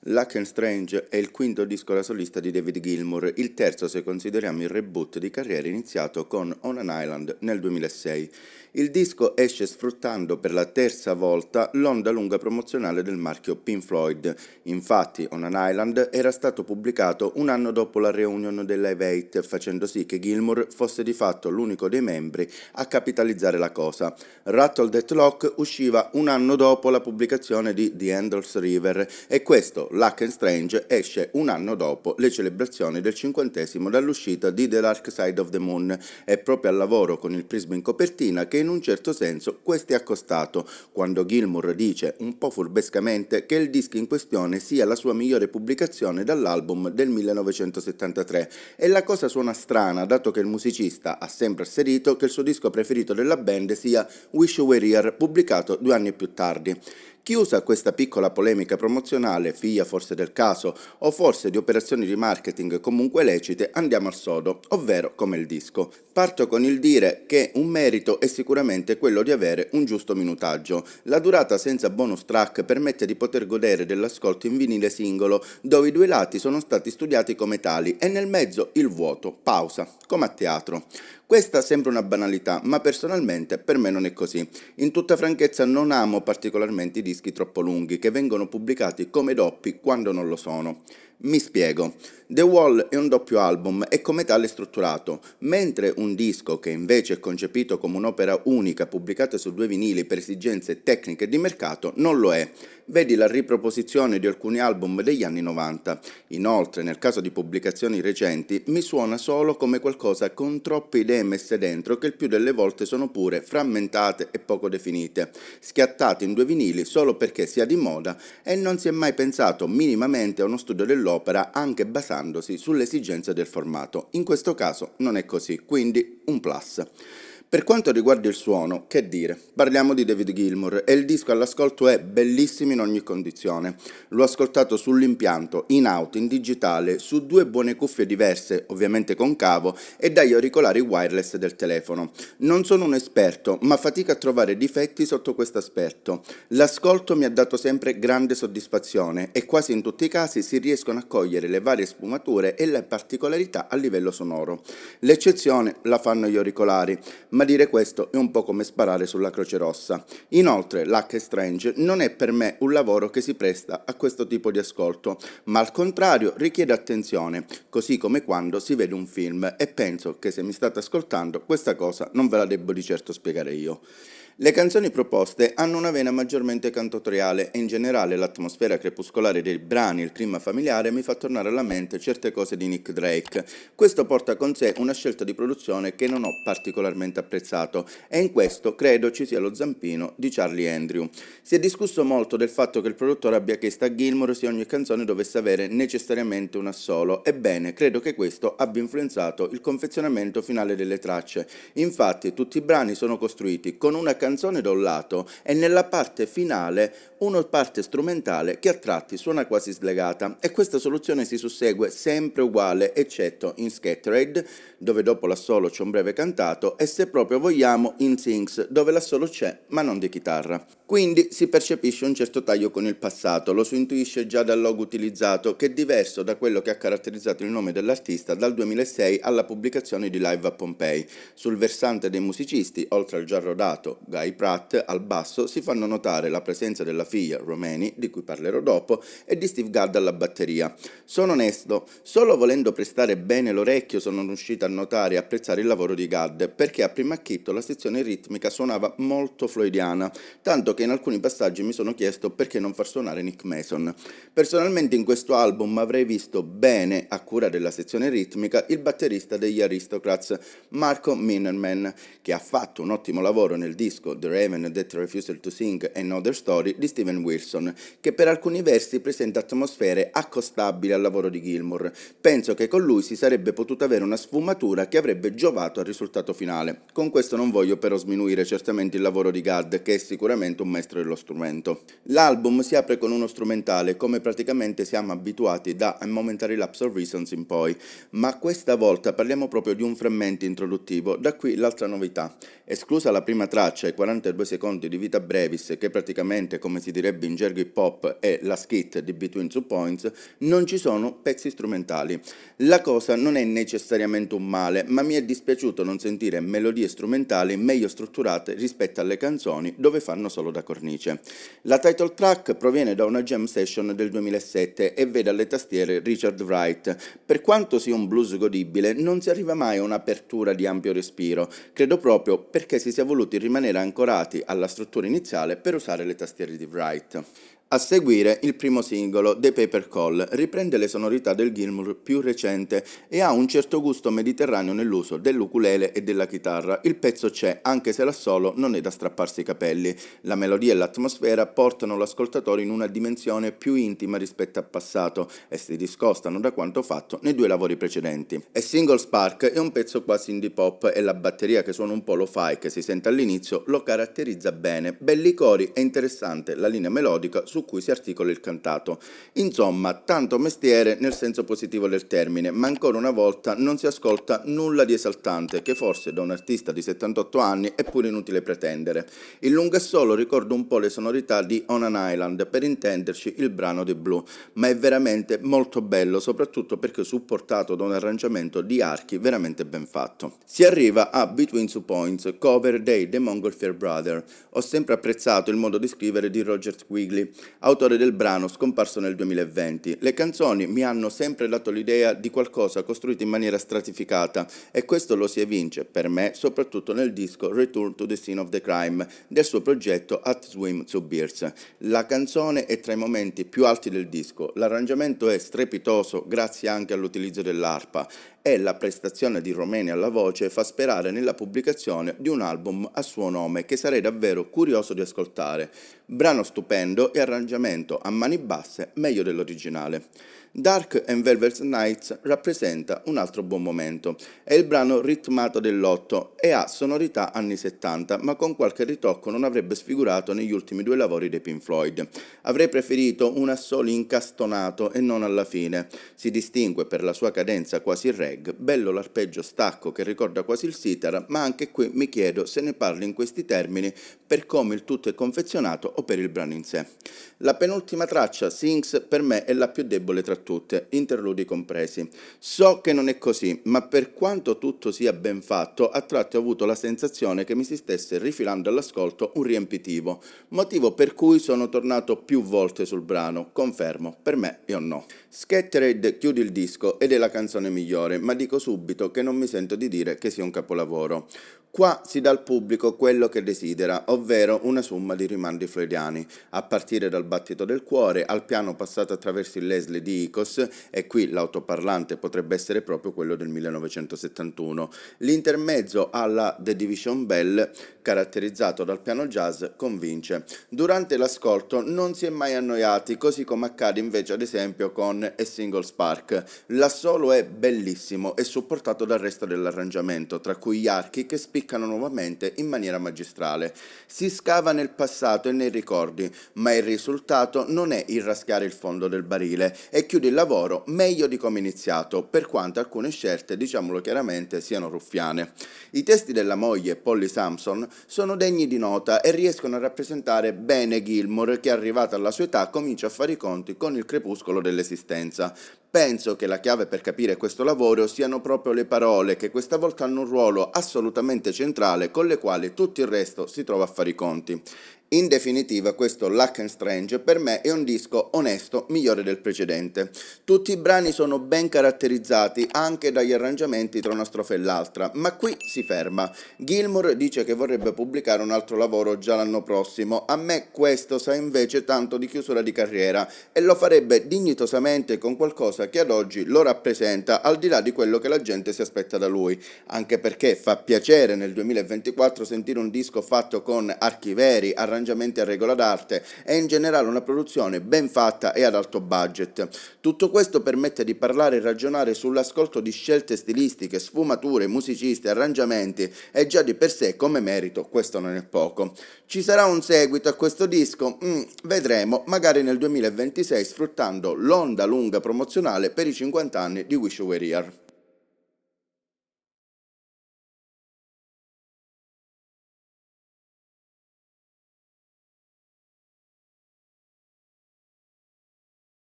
Luck and Strange è il quinto disco da solista di David Gilmour, il terzo se consideriamo il reboot di carriera iniziato con On an Island nel 2006. Il disco esce sfruttando per la terza volta l'onda lunga promozionale del marchio Pink Floyd. Infatti, On an Island era stato pubblicato un anno dopo la reunion del Live 8, facendo sì che Gilmour fosse di fatto l'unico dei membri a capitalizzare la cosa. Rattle That Lock usciva un anno dopo la pubblicazione di The Endless River e questo, Luck and Strange, esce un anno dopo le celebrazioni del 50° dall'uscita di The Dark Side of the Moon. È proprio al lavoro con il prisma in copertina che in un certo senso questo è accostato, quando Gilmour dice, un po' furbescamente, che il disco in questione sia la sua migliore pubblicazione dall'album del 1973. E la cosa suona strana, dato che il musicista ha sempre asserito che il suo disco preferito della band sia Wish You Were Here, pubblicato 2 anni più tardi. Chiusa questa piccola polemica promozionale, figlia forse del caso o forse di operazioni di marketing comunque lecite, andiamo al sodo, ovvero come il disco. Parto con il dire che un merito è sicuramente quello di avere un giusto minutaggio. La durata senza bonus track permette di poter godere dell'ascolto in vinile singolo, dove i due lati sono stati studiati come tali e nel mezzo il vuoto, pausa, come a teatro. Questa sembra una banalità, ma personalmente per me non è così. In tutta franchezza non amo particolarmente i dischi troppo lunghi, che vengono pubblicati come doppi quando non lo sono. Mi spiego. The Wall è un doppio album e come tale strutturato, mentre un disco che invece è concepito come un'opera unica pubblicata su 2 vinili per esigenze tecniche di mercato non lo è. Vedi la riproposizione di alcuni album degli anni 90. Inoltre, nel caso di pubblicazioni recenti, mi suona solo come qualcosa con troppe idee messe dentro che il più delle volte sono pure frammentate e poco definite, schiattate in 2 vinili solo perché sia di moda e non si è mai pensato minimamente a uno studio dell'opera anche basandosi sulle esigenze del formato. In questo caso non è così, quindi un plus. Per quanto riguarda il suono, che dire, parliamo di David Gilmour e il disco all'ascolto è bellissimo in ogni condizione. L'ho ascoltato sull'impianto, in auto, in digitale, su 2 buone cuffie diverse, ovviamente con cavo, e dagli auricolari wireless del telefono. Non sono un esperto, ma fatico a trovare difetti sotto questo aspetto. L'ascolto mi ha dato sempre grande soddisfazione e quasi in tutti i casi si riescono a cogliere le varie sfumature e le particolarità a livello sonoro. L'eccezione la fanno gli auricolari, ma dire questo è un po' come sparare sulla Croce Rossa. Inoltre, Luck and Strange non è per me un lavoro che si presta a questo tipo di ascolto, ma al contrario richiede attenzione, così come quando si vede un film, e penso che se mi state ascoltando questa cosa non ve la debbo di certo spiegare io. Le canzoni proposte hanno una vena maggiormente cantatoriale e in generale l'atmosfera crepuscolare dei brani e il clima familiare mi fa tornare alla mente certe cose di Nick Drake. Questo porta con sé una scelta di produzione che non ho particolarmente apprezzato e in questo credo ci sia lo zampino di Charlie Andrew. Si è discusso molto del fatto che il produttore abbia chiesto a Gilmour se ogni canzone dovesse avere necessariamente un assolo. Ebbene, credo che questo abbia influenzato il confezionamento finale delle tracce. Infatti tutti i brani sono costruiti con una canzone da un lato e nella parte finale una parte strumentale che a tratti suona quasi slegata e questa soluzione si sussegue sempre uguale eccetto in Scattered, dove dopo l'assolo c'è un breve cantato, e se proprio vogliamo in Things, dove l'assolo c'è ma non di chitarra. Quindi si percepisce un certo taglio con il passato, lo si intuisce già dal logo utilizzato, che è diverso da quello che ha caratterizzato il nome dell'artista dal 2006 alla pubblicazione di Live a Pompei. Sul versante dei musicisti, oltre al già rodato Guy Pratt al basso, si fanno notare la presenza della figlia Romani, di cui parlerò dopo, e di Steve Gadd alla batteria. Sono onesto, solo volendo prestare bene l'orecchio sono riuscito a notare e apprezzare il lavoro di Gadd, perché a primo acchito la sezione ritmica suonava molto floydiana, tanto che in alcuni passaggi mi sono chiesto perché non far suonare Nick Mason. Personalmente in questo album avrei visto bene, a cura della sezione ritmica, il batterista degli Aristocrats, Marco Minerman, che ha fatto un ottimo lavoro nel disco The Raven That Refused to Sing Another Story di Steven Wilson, che per alcuni versi presenta atmosfere accostabili al lavoro di Gilmour. Penso che con lui si sarebbe potuta avere una sfumatura che avrebbe giovato al risultato finale. Con questo non voglio però sminuire certamente il lavoro di Gadd, che è sicuramente un maestro dello strumento. L'album si apre con uno strumentale, come praticamente siamo abituati da A Momentary Lapse of Reasons in poi, ma questa volta parliamo proprio di un frammento introduttivo, da qui l'altra novità. Esclusa la prima traccia, iniziale 42 secondi di vita brevis, che praticamente, come si direbbe in gergo hip hop, è la skit di Between Two Points, non ci sono pezzi strumentali. La cosa non è necessariamente un male, ma mi è dispiaciuto non sentire melodie strumentali meglio strutturate rispetto alle canzoni dove fanno solo da cornice. La title track proviene da una jam session del 2007 e vede alle tastiere Richard Wright. Per quanto sia un blues godibile, non si arriva mai a un'apertura di ampio respiro, credo proprio perché si sia voluti rimanere ancorati alla struttura iniziale per usare le tastiere di Wright. A seguire, il primo singolo, The Paper Call, riprende le sonorità del Gilmour più recente e ha un certo gusto mediterraneo nell'uso dell'ukulele e della chitarra. Il pezzo c'è, anche se l'assolo non è da strapparsi i capelli. La melodia e l'atmosfera portano l'ascoltatore in una dimensione più intima rispetto al passato e si discostano da quanto fatto nei due lavori precedenti. A Single Spark è un pezzo quasi indie pop e la batteria che suona un po' lo-fi che si sente all'inizio lo caratterizza bene. Belli cori e interessante la linea melodica su cui si articola il cantato. Insomma, tanto mestiere nel senso positivo del termine, ma ancora una volta non si ascolta nulla di esaltante, che forse da un artista di 78 anni è pure inutile pretendere. Il lungo assolo ricorda un po' le sonorità di On an Island, per intenderci il brano di Blue, ma è veramente molto bello, soprattutto perché supportato da un arrangiamento di archi veramente ben fatto. Si arriva a Between Two Points, cover dei The Montgolfier Brother. Ho sempre apprezzato il modo di scrivere di Roger Quigley, autore del brano scomparso nel 2020. Le canzoni mi hanno sempre dato l'idea di qualcosa costruito in maniera stratificata e questo lo si evince, per me, soprattutto nel disco Return to the Scene of the Crime del suo progetto At Swim Two Beers. La canzone è tra i momenti più alti del disco, l'arrangiamento è strepitoso grazie anche all'utilizzo dell'arpa e la prestazione di Romani alla voce fa sperare nella pubblicazione di un album a suo nome che sarei davvero curioso di ascoltare. Brano stupendo e arrangiamento a mani basse meglio dell'originale. Dark and Velvet Nights rappresenta un altro buon momento. È il brano ritmato dell'8 e ha sonorità anni 70, ma con qualche ritocco non avrebbe sfigurato negli ultimi due lavori dei Pink Floyd. Avrei preferito un assolo incastonato e non alla fine. Si distingue per la sua cadenza quasi reg, bello l'arpeggio stacco che ricorda quasi il sitar, ma anche qui mi chiedo se ne parli in questi termini per come il tutto è confezionato o per il brano in sé. La penultima traccia, Sings, per me è la più debole tra tutte, interludi compresi. So che non è così, ma per quanto tutto sia ben fatto, a tratti ho avuto la sensazione che mi si stesse rifilando all'ascolto un riempitivo, motivo per cui sono tornato più volte sul brano, confermo, per me è un no. Scattered chiude il disco ed è la canzone migliore, ma dico subito che non mi sento di dire che sia un capolavoro. Qua si dà al pubblico quello che desidera, ovvero una somma di rimandi freudiani, a partire dal battito del cuore al piano passato attraverso il Leslie di Icos, e qui l'autoparlante potrebbe essere proprio quello del 1971. L'intermezzo alla The Division Bell, caratterizzato dal piano jazz, convince. Durante l'ascolto non si è mai annoiati, così come accade invece ad esempio con A Single Spark. L'assolo è bellissimo e supportato dal resto dell'arrangiamento, tra cui gli archi che spiccano nuovamente in maniera magistrale. Si scava nel passato e nei ricordi, ma il risultato non è il raschiare il fondo del barile e chiude il lavoro meglio di come iniziato, per quanto alcune scelte, diciamolo chiaramente, siano ruffiane. I testi della moglie, Polly Samson, sono degni di nota e riescono a rappresentare bene Gilmour che, arrivata alla sua età, comincia a fare i conti con il crepuscolo dell'esistenza. Penso che la chiave per capire questo lavoro siano proprio le parole, che questa volta hanno un ruolo assolutamente centrale con le quali tutto il resto si trova a fare i conti. In definitiva, questo Luck and Strange per me è un disco onesto, migliore del precedente. Tutti i brani sono ben caratterizzati anche dagli arrangiamenti tra una strofa e l'altra, ma qui si ferma. Gilmour dice che vorrebbe pubblicare un altro lavoro già l'anno prossimo. A me questo sa invece tanto di chiusura di carriera e lo farebbe dignitosamente con qualcosa che ad oggi lo rappresenta, al di là di quello che la gente si aspetta da lui, anche perché fa piacere nel 2024 sentire un disco fatto con archi veri, arrangiamenti a regola d'arte e in generale una produzione ben fatta e ad alto budget. Tutto questo permette di parlare e ragionare sull'ascolto di scelte stilistiche, sfumature, musicisti, arrangiamenti e già di per sé come merito questo non è poco. Ci sarà un seguito a questo disco? Vedremo, magari nel 2026 sfruttando l'onda lunga promozionale per i 50 anni di Wish You Were Here.